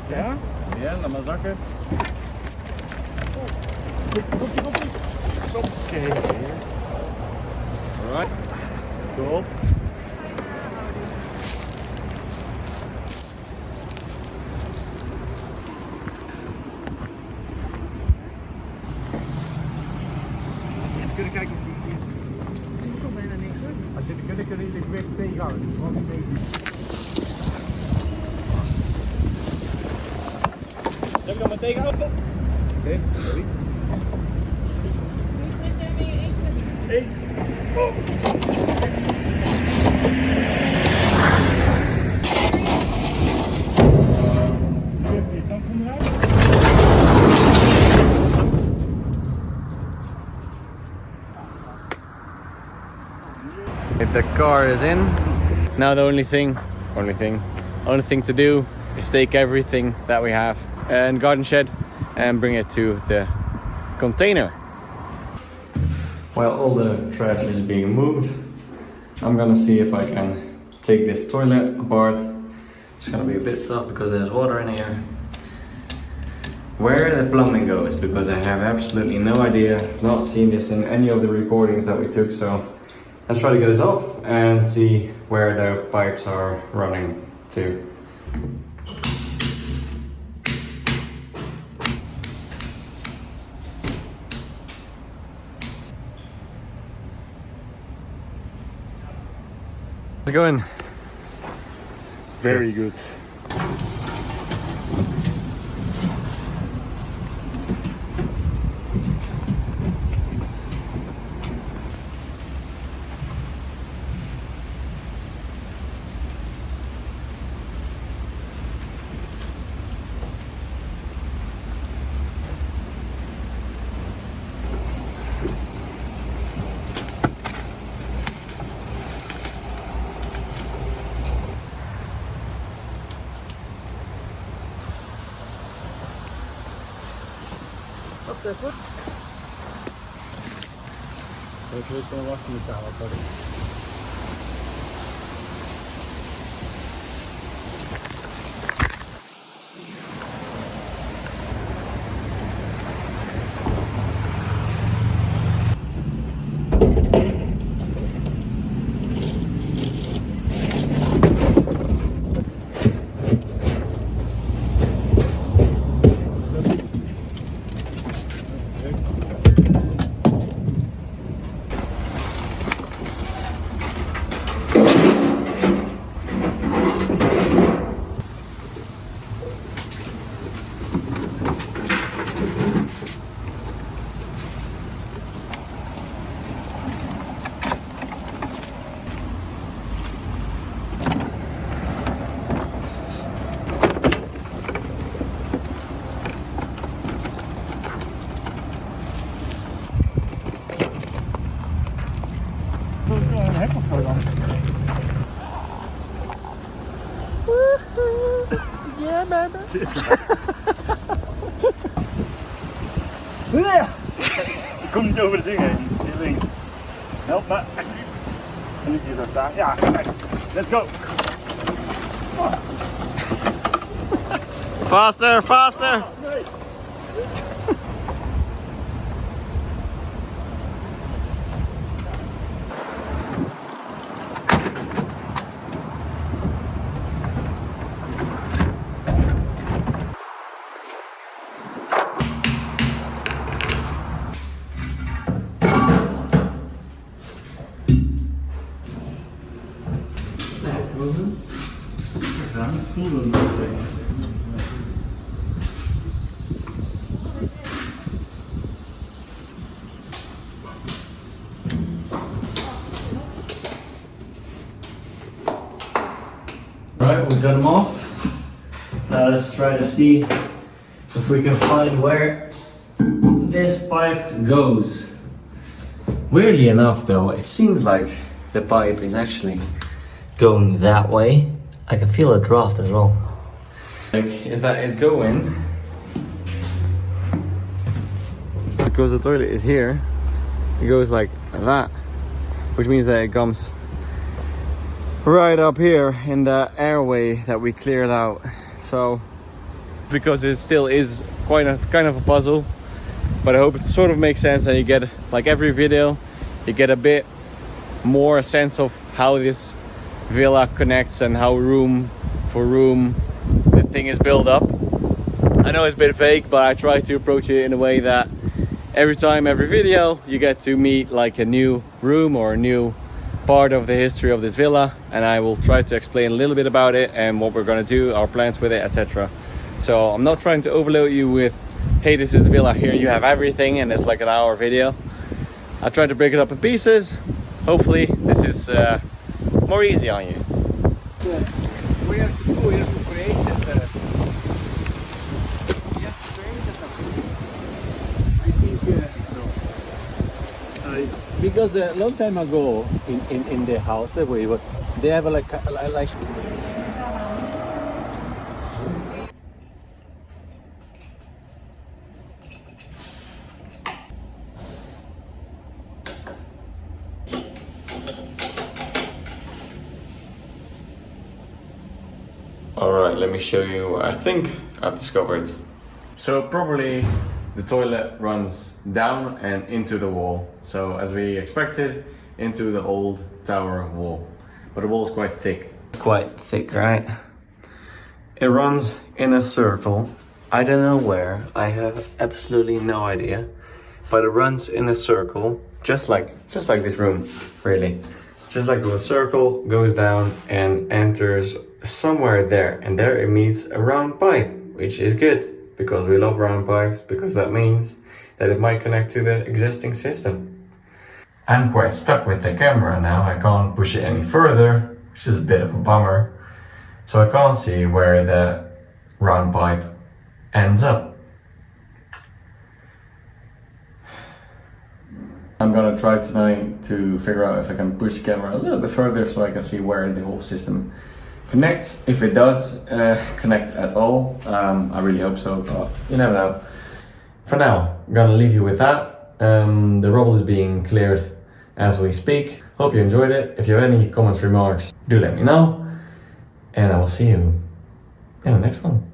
Ja? Ja, laat maar zakken. Oké. Alright. Cool. Als je even kunnen kijken of je doet toch bijna niks hoor. Als je kunnen de gewicht tegenhouden. Dus wat ik heb ik dan maar tegenhouden? Oké, sorry. Hey. Oh. The car is in. Now the only thing to do is take everything that we have in garden shed and bring it to the container. While all the trash is being moved, I'm gonna see if I can take this toilet apart. It's gonna be a bit tough because there's water in here. Where the plumbing goes, because I have absolutely no idea, not seen this in any of the recordings that we took, so let's try to get this off and see where the pipes are running to. How's it going? Very good. Wat is goed? Ik wil gewoon wassen met tafel, sorry. Yeah, baby. Ik kom niet over de ding heen. Hier links. Help me. En niet hier zo staan. Ja, kijk. Let's go. Faster, faster. Nee. Ik voel hem meteen. Right, we got them off. Now let's try to see if we can find where this pipe goes. Weirdly enough though, it seems like the pipe is actually going that way. I can feel a draft as well. Like, if that is going, because the toilet is here, it goes like that, which means that it comes right up here in the airway that we cleared out So, because it still is kind of a puzzle, but I hope it sort of makes sense, and you get, like every video, you get a bit more a sense of how this villa connects and how room for room the thing is built up. I know it's a bit vague, but I try to approach it in a way that every time, every video, you get to meet like a new room or a new part of the history of this villa, and I will try to explain a little bit about it and what we're gonna do, our plans with it, etc. So I'm not trying to overload you with, hey, this is the villa, here you have everything, and it's like an hour video. I try to break it up in pieces. Hopefully this is more easy on you. We have to do, we have to create it. We have to create it. I think because a long time ago in the house they have like Alright, let me show you what I think I've discovered. So probably the toilet runs down and into the wall. So as we expected, into the old tower wall. But the wall is quite thick. It's quite thick, right? It runs in a circle. I don't know where. I have absolutely no idea. But it runs in a circle, just like this room, really. Just like a circle, goes down and enters somewhere there, and there it meets a round pipe, which is good because we love round pipes, because that means that it might connect to the existing system. I'm quite stuck with the camera now. I can't push it any further, which is a bit of a bummer. So I can't see where the round pipe ends up. I'm gonna try tonight to figure out if I can push the camera a little bit further so I can see where the whole system connects. If it does connect at all, I really hope so, but you never know. For now, I'm gonna leave you with that. The rubble is being cleared as we speak. Hope you enjoyed it. If you have any comments, remarks, do let me know. And I will see you in the next one.